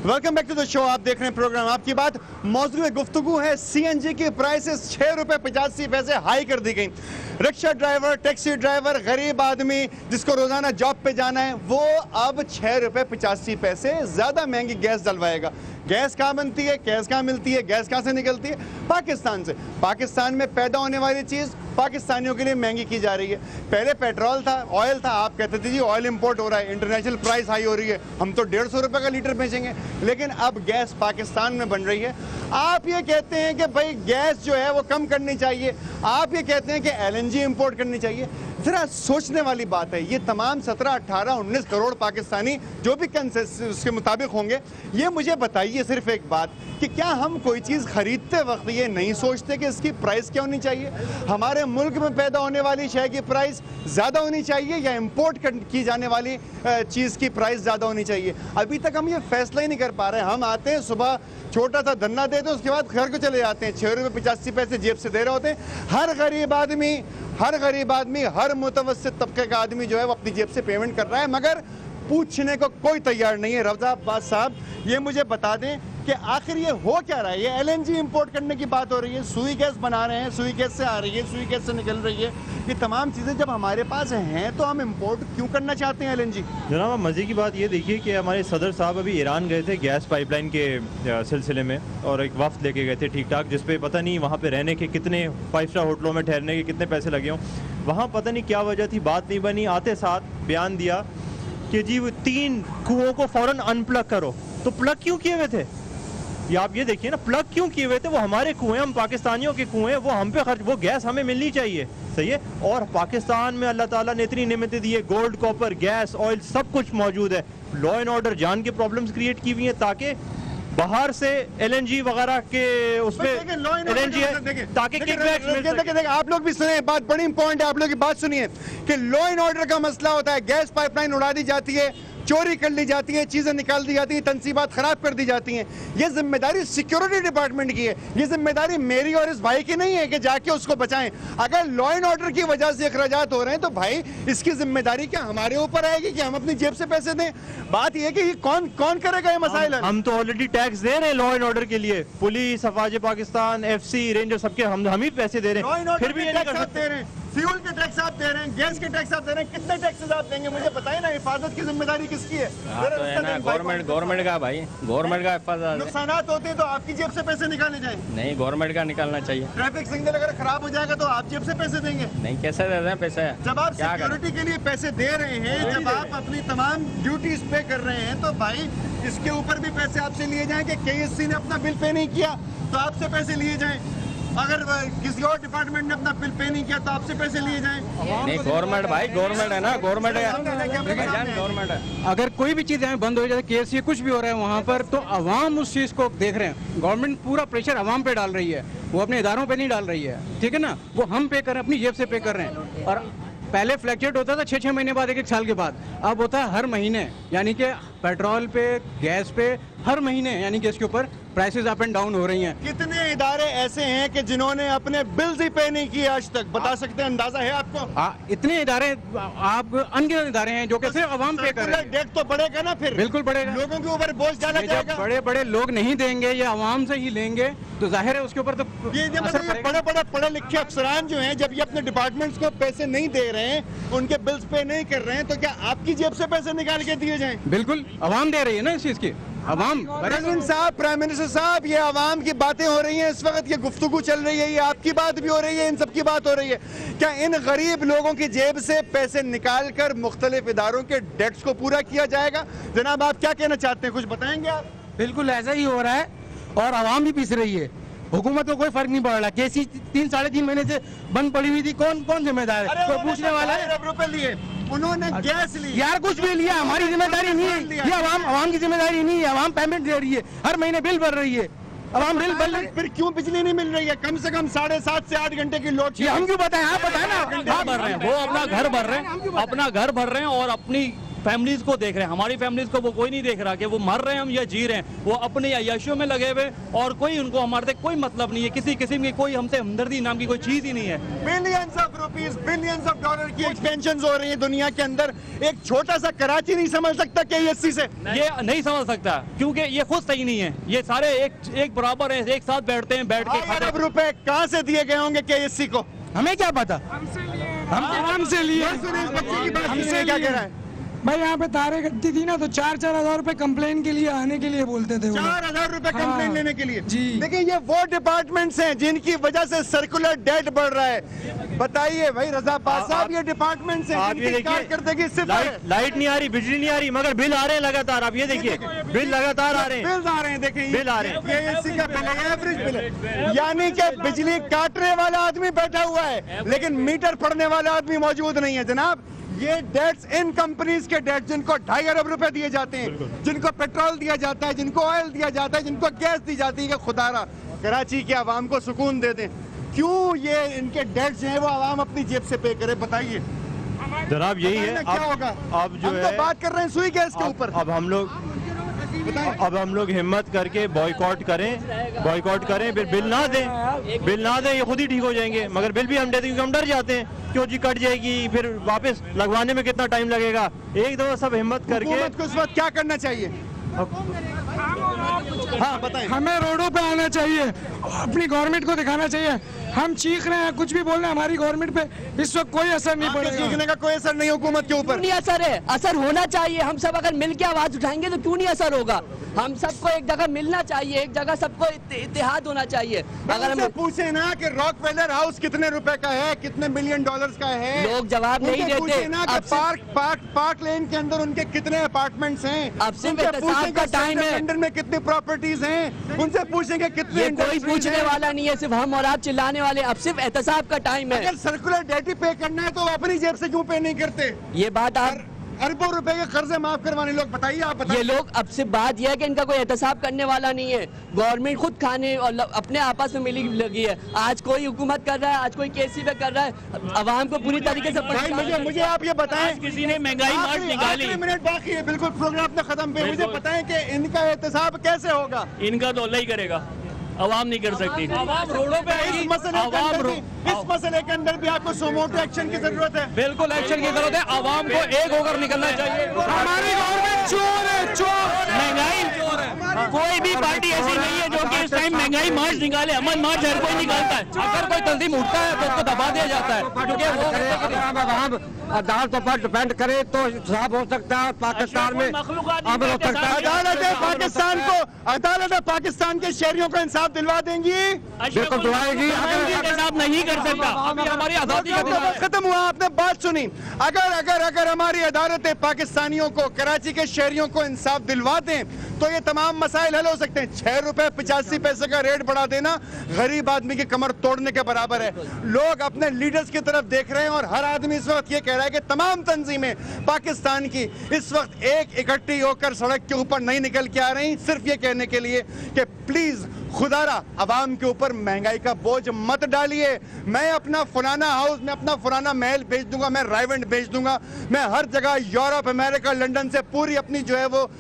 Welcome back to the show. आप देख रहे हैं प्रोग्राम आपकी बात। मौजूद में गुफ्तगू है सीएनजी की प्राइसेस 6 रुपए 85 पैसे हाई कर दी गई। रिक्शा ड्राइवर, टैक्सी ड्राइवर, गरीब आदमी जिसको रोजाना जॉब पे जाना है वो अब 6 रुपए 85 पैसे ज्यादा महंगी गैस डलवाएगा। गैस कहाँ बनती है, गैस कहाँ मिलती है, गैस कहाँ से निकलती है? पाकिस्तान से। पाकिस्तान में पैदा होने वाली चीज़ पाकिस्तानियों के लिए महंगी की जा रही है। पहले पेट्रोल था, ऑयल था, आप कहते थे जी ऑयल इंपोर्ट हो रहा है, इंटरनेशनल प्राइस हाई हो रही है, हम तो 150 रुपये का लीटर बेचेंगे। लेकिन अब गैस पाकिस्तान में बन रही है। आप ये कहते हैं कि भाई गैस जो है वो कम करनी चाहिए, आप ये कहते हैं कि LNG इंपोर्ट करनी चाहिए। जरा सोचने वाली बात है। ये तमाम 17, 18, 19 करोड़ पाकिस्तानी जो भी कंसेंसस के मुताबिक होंगे, ये मुझे बताइए सिर्फ एक बात कि क्या हम कोई चीज़ खरीदते वक्त ये नहीं सोचते कि इसकी प्राइस क्या होनी चाहिए? हमारे मुल्क में पैदा होने वाली शय की प्राइस ज़्यादा होनी चाहिए या इंपोर्ट की जाने वाली चीज़ की प्राइस ज़्यादा होनी चाहिए? अभी तक हम ये फैसला ही नहीं कर पा रहे हैं। हम आते हैं सुबह, छोटा सा धन्ना देते हैं, उसके बाद घर को चले जाते हैं। 6 रुपये 85 पैसे जेब से दे रहे होते हैं। हर गरीब आदमी, हर मुतवस्सित तबके का आदमी जो है वो अपनी जेब से पेमेंट कर रहा है, मगर पूछने को कोई तैयार नहीं है। रफ़ज़ा अब्बास साहब, ये मुझे बता दें कि आखिर ये हो क्या रहा है? ये LNG इंपोर्ट करने की बात हो रही है, सुई गैस बना रहे हैं, सुई गैस से आ रही है, सुई गैस से निकल रही है। ये तमाम चीज़ें जब हमारे पास हैं तो हम इंपोर्ट क्यों करना चाहते हैं LNG? जनाब, मज़े की बात ये देखिए कि हमारे सदर साहब अभी ईरान गए थे गैस पाइपलाइन के सिलसिले में, और एक वफ्द लेके गए थे ठीक ठाक, जिसपे पता नहीं वहाँ पे रहने के कितने 5 स्टार होटलों में ठहरने के कितने पैसे लगे हों। वहाँ पता नहीं क्या वजह थी, बात नहीं बनी। आते साथ बयान दिया कि जी वो 3 कुओं को फ़ौरन अनप्लग करो। तो प्लग क्यों किए हुए थे? या आप ये देखिए ना, प्लग क्यों किए हुए थे? वो हमारे कुएं, हम पाकिस्तानियों के कुएं, वो हम पे खर्च, वो गैस हमें मिलनी चाहिए, सही है। और पाकिस्तान में अल्लाह ताला ने इतनी नेमतें दी है, गोल्ड, कॉपर, गैस, ऑयल, सब कुछ मौजूद है। लॉ एंड ऑर्डर जान के प्रॉब्लम्स क्रिएट की हुई हैं ताकि बाहर से LNG वगैरह के उसमें LNG है ताकि देखिए आप लोग भी सुने, बात बड़ी इंपॉर्टेंट है, आप लोग की बात सुनिए कि लॉ एंड ऑर्डर का मसला होता है। गैस पाइपलाइन उड़ा दी जाती है, चोरी कर ली जाती है, चीज़ें निकाल दी जाती हैं, तनसीबात ख़राब कर दी जाती हैं। ये जिम्मेदारी सिक्योरिटी डिपार्टमेंट की है, ये जिम्मेदारी मेरी और इस भाई की नहीं है कि जाके उसको बचाएं। अगर लॉ एंड ऑर्डर की वजह से अखराजात हो रहे हैं तो भाई इसकी जिम्मेदारी क्या हमारे ऊपर आएगी कि हम अपनी जेब से पैसे दें? बात यह है कि कौन करेगा ये मसाइल? हम तो ऑलरेडी टैक्स दे रहे हैं लॉ एंड ऑर्डर के लिए, पुलिस, अफवाज पाकिस्तान, FC, रेंजर, सबके हम ही पैसे दे रहे हैं, फिर भी ये नहीं कर सकते। फ्यूल के टैक्स आप दे रहे हैं, गैस के टैक्स आप दे रहे हैं, कितने टैक्सेस आप देंगे? मुझे बताइए ना, हिफाजत की जिम्मेदारी किसकी है? गवर्नमेंट का भाई, गवर्नमेंट का हिफाजत। नुकसानात होते हैं तो आपकी जेब से पैसे निकाले जाए? नहीं, गवर्नमेंट का निकालना चाहिए। ट्रैफिक सिग्नल अगर खराब हो जाएगा तो आप जेब से पैसे देंगे? नहीं, कैसे दे रहे हैं पैसे? जब आप सिक्योरिटी के लिए पैसे दे रहे हैं, जब आप अपनी तमाम ड्यूटीज पे कर रहे हैं, तो भाई इसके ऊपर भी पैसे आपसे लिए जाएं कि KSC ने अपना बिल पे नहीं किया तो आपसे पैसे लिए जाएं, अगर किसी और डिपार्टमेंट ने अपना बिल पे नहीं किया तो आपसे पैसे लिए जाएं। नहीं, गवर्नमेंट भाई, गवर्नमेंट है ना, गवर्नमेंट है। अगर कोई भी चीज़ यहाँ बंद हो जाए, KSC कुछ भी हो रहा है वहाँ पर, तो अवाम उस चीज़ को देख रहे हैं। गवर्नमेंट पूरा प्रेशर अवाम पे डाल रही है, वो अपने इदारों पे नहीं डाल रही है, ठीक है ना। वो हम पे कर रहे हैं, अपनी जेब से पे कर रहे हैं। और पहले फ्लैक्चुएट होता था 6-6 महीने बाद, 1-1 साल के बाद, अब होता है हर महीने। यानी कि पेट्रोल पे, गैस पे हर महीने, यानी कि इसके ऊपर प्राइसेस अप एंड डाउन हो रही हैं। कितने इदारे ऐसे हैं कि जिन्होंने अपने बिल्स ही पे नहीं किए आज तक? बता सकते हैं, अंदाजा है आपको? इतने इदारे, आप अनगिनत इदारे हैं जो कि सिर्फ अवाम पे कर रहे हैं। डेट तो बढ़ेगा ना, फिर बिल्कुल बढ़ेगा। लोगों के ऊपर बोझ डाला जाएगा। बड़े बड़े लोग नहीं देंगे, ये अवाम से ही लेंगे, तो जाहिर है उसके ऊपर तो ये बड़े पढ़े लिखे अफसरान जो हैं, जब ये अपने डिपार्टमेंट्स को पैसे नहीं दे रहे हैं, उनके बिल्स पे नहीं कर रहे हैं, तो क्या आपकी जेब से पैसे निकाल के दिए जाएं? बिल्कुल, अवाम दे रही है ना इस चीज की, अवाम। प्राइम मिनिस्टर साहब, ये अवाम की बातें हो रही हैं इस वक्त, ये गुफ्तगू चल रही है, ये आपकी बात भी हो रही है, इन सब की बात हो रही है। क्या इन गरीब लोगों की जेब से पैसे निकाल कर मुख्तलिफ इदारों के डेट्स को पूरा किया जाएगा? जनाब, आप क्या कहना चाहते हैं, कुछ बताएंगे आप? बिल्कुल ऐसा ही हो रहा है, और अवाम भी पिस रही है। हुकूमत को कोई फर्क नहीं पड़ रहा। KSC 3-3.5 महीने से बंद पड़ी हुई थी, कौन जिम्मेदार है? कोई पूछने वाला है? रुपए लिए उन्होंने, गैस ली यार, कुछ भी लिया, हमारी जिम्मेदारी नहीं है ये, अवाम की जिम्मेदारी नहीं है। अवाम पेमेंट दे रही है, हर महीने बिल भर रही है, अवाम बिल भर रही है। फिर क्यों बिजली नहीं मिल रही है? कम से कम 7.5 से 8 घंटे की लोड हम क्यों बताएं? आप बताएं ना। भर रहे हैं, वो अपना घर भर रहे हैं, अपना घर भर रहे हैं और अपनी फैमिलीज को देख रहे हैं, हमारी फैमिलीज को वो कोई नहीं देख रहा कि वो मर रहे हैं हम या जी रहे हैं। वो अपने अय्याशियों में लगे हुए और कोई उनको हमारे से कोई मतलब नहीं है, किसी किस्म की कोई हमसे हमदर्दी नाम की कोई चीज ही नहीं है। Billions of rupees, billions of dollar की एक्सपेंशन हो रही है दुनिया के अंदर। एक छोटा सा कराची नहीं समझ सकता KSC से, ये नहीं समझ सकता क्योंकि ये खुद सही नहीं है। ये सारे एक बराबर हैं, एक साथ बैठते हैं, बैठ के खाते हैं। अरब रुपए कहाँ से दिए गए होंगे KSC को? हमें क्या पता, हमसे लिए। हमसे क्या कह रहा है भाई? यहाँ पे तारे कटती थी ना तो 4-4 हजार रुपए कंप्लेन के लिए आने के लिए बोलते थे। 4,000 रुपए कंप्लेन लेने के लिए जी। देखिए ये वो डिपार्टमेंट्स हैं जिनकी वजह से सर्कुलर डेट बढ़ रहा है। बताइए भाई रजा पास साहब, ये डिपार्टमेंट्स हैं आप ये जिनकी देखिए, कारकर्दगी सिर्फ लाइट नहीं आ रही, बिजली नहीं आ रही, मगर बिल आ रहे हैं लगातार। आप ये देखिए बिल लगातार आ रहे हैं, बिल आ रहे हैं। देखिए बिल आ रहे हैं। KSC का बिल है, एवरेज बिल है, यानी कि बिजली काटने वाला आदमी बैठा हुआ है लेकिन मीटर पढ़ने वाला आदमी मौजूद नहीं है। जनाब ये डेट्स इन कंपनीज के डेट्स जिनको 2.5 अरब रुपए दिए जाते हैं, जिनको पेट्रोल दिया जाता है, जिनको ऑयल दिया जाता है, जिनको गैस दी जाती है कि खुदारा कराची के आवाम को सुकून दे दें, क्यों ये इनके डेट्स जो है वो आवाम अपनी जेब से पे करे? बताइए जनाब यही है। क्या होगा? अब जो हम है तो बात कर रहे हैं सुई गैस के ऊपर। अब हम लोग हिम्मत करके बॉयकॉट करें, फिर बिल ना दें, ये खुद ही ठीक हो जाएंगे। मगर बिल भी हम देते क्योंकि हम डर जाते हैं, क्यों जी कट जाएगी, फिर वापस लगवाने में कितना टाइम लगेगा। एक दफा सब हिम्मत करके हुकूमत को इस वक्त क्या करना चाहिए? हाँ बताएं। हमें रोडों पे आना चाहिए, अपनी गवर्नमेंट को दिखाना चाहिए। हम चीख रहे हैं, कुछ भी बोल रहे हैं, हमारी गवर्नमेंट पे इस वक्त कोई असर नहीं पड़ेगा। चीखने का कोई असर नहीं हुकूमत के ऊपर। नहीं असर है, असर होना चाहिए। हम सब अगर मिल के आवाज उठाएंगे तो क्यों नहीं असर होगा? हम सबको एक जगह मिलना चाहिए, एक जगह सबको इत्तेहाद होना चाहिए। अगर हम पूछे ना कि रॉकफेलर हाउस कितने रुपए का है, कितने $1 मिलियन का है, लोग जवाब नहीं देते। पूछे ना कि पार्क लेन के अंदर उनके कितने अपार्टमेंट्स हैं, अब सिर्फ एहतसाब का टाइम है। लंदन में कितनी प्रॉपर्टीज हैं, उनसे पूछेंगे कितने। ये कोई पूछने वाला नहीं है, सिर्फ हम और आप चिल्लाने वाले। अब सिर्फ एहतसाब का टाइम है। अगर सर्कुलर डेट पे करना है तो अपनी जेब से क्यों पे नहीं करते? ये बात आप अरबों रुपए के कर्जे माफ करवाने लोग, बताइए आप बताइए। ये लोग अब सिर्फ बात यह है कि इनका कोई एहतसाब करने वाला नहीं है। गवर्नमेंट खुद खाने और अपने आपस में मिली लगी है। आज कोई हुकूमत कर रहा है, आज कोई KSC पे कर रहा है, अवाम को पूरी तरीके से। मुझे आप ये बताएं, किसी ने महंगाई मार्च निकाली, मिनट बाकी है, बिल्कुल प्रोग्राम अपने खत्म पे। मुझे बताएं कि इनका एहतसाब कैसे होगा? इनका तो अल्लाह ही करेगा, अवाम नहीं कर सकती। अवाम रोडों पे इस मसले के अंदर भी आपको सोमोटो एक्शन की जरूरत है। बिल्कुल एक्शन की जरूरत है, अवाम को एक होकर निकलना चाहिए। हमारी गवर्नमेंट चोर है, चोर। महंगाई चोर है। कोई भी पार्टी ऐसी नहीं है जो कि इस टाइम महंगाई मार्च निकाले। अमन मार्च हर कोई निकालता है। अगर कोई तंजीम उठता है तो उसको दबा दिया जाता है, क्योंकि वो अदालतों पर डिपेंड करे तो साफ हो सकता है। पाकिस्तान में अदालत पाकिस्तान के शहरियों को इंसाफ दिलवा देंगी, बिल्कुल दिलवाएगी। इंसाफ नहीं कर सकता। हमारी आजादी का खत्म हुआ, आपने बात सुनी। अगर हमारी अदालतें पाकिस्तानियों को, कराची के शहरियों को इंसाफ दिलवा दें तो ये तमाम मसाइल हल हो सकते हैं। 6 रुपए 85 पैसे का रेट बढ़ा देना गरीब आदमी की कमर तोड़ने के बराबर है। लोग अपने लीडर्स की तरफ देख रहे हैं और हर आदमी इस वक्त ये कह रहा है कि तमाम तंजीमें पाकिस्तान की इस वक्त एक इकट्ठी होकर सड़क के ऊपर नहीं निकल के आ रही, सिर्फ ये कहने के लिए कि प्लीज खुदारा अवाम के ऊपर महंगाई का बोझ मत डालिए। मैं अपना फलाना हाउस, मैं अपना फलाना महल बेच दूंगा, मैं राइवेंट बेच दूंगा, मैं हर जगह यूरोप, अमेरिका, लंदन से पूरी अपनी जो है वो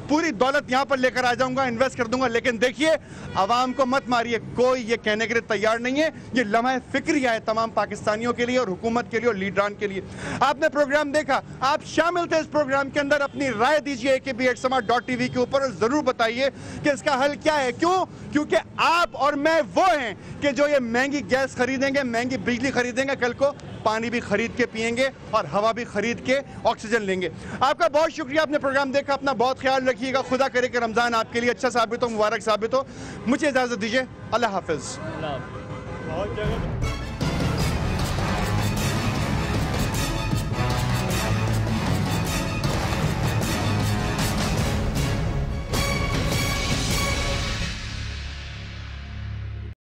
पूरी दौलत यहाँ पर लेकर आ जाऊंगा, इन्वेस्ट कर दूंगा। लेकिन देखिए आवाम को मत मारिए, कोई ये कहने के लिए तैयार नहीं है। ये लम्हा फिक्रिया है तमाम पाकिस्तानियों के लिए और हुकूमत के लिए और लीडरान के लिए। आपने प्रोग्राम देखा, आप शामिल थे इस प्रोग्राम के अंदर, अपनी राय दीजिए AKB@sama.tv के ऊपर और जरूर बताइए कि इसका हल क्या है। क्यों? क्योंकि आप और मैं वो हैं कि जो ये महंगी गैस खरीदेंगे, महंगी बिजली खरीदेंगे, कल को पानी भी खरीद के पिएंगे और हवा भी खरीद के ऑक्सीजन लेंगे। आपका बहुत शुक्रिया, आपने प्रोग्राम देखा, अपना बहुत ख्याल रखिएगा। खुदा करे कि रमजान आपके लिए अच्छा साबित हो, मुबारक साबित हो। मुझे इजाजत दीजिए, अल्लाह हाफिज।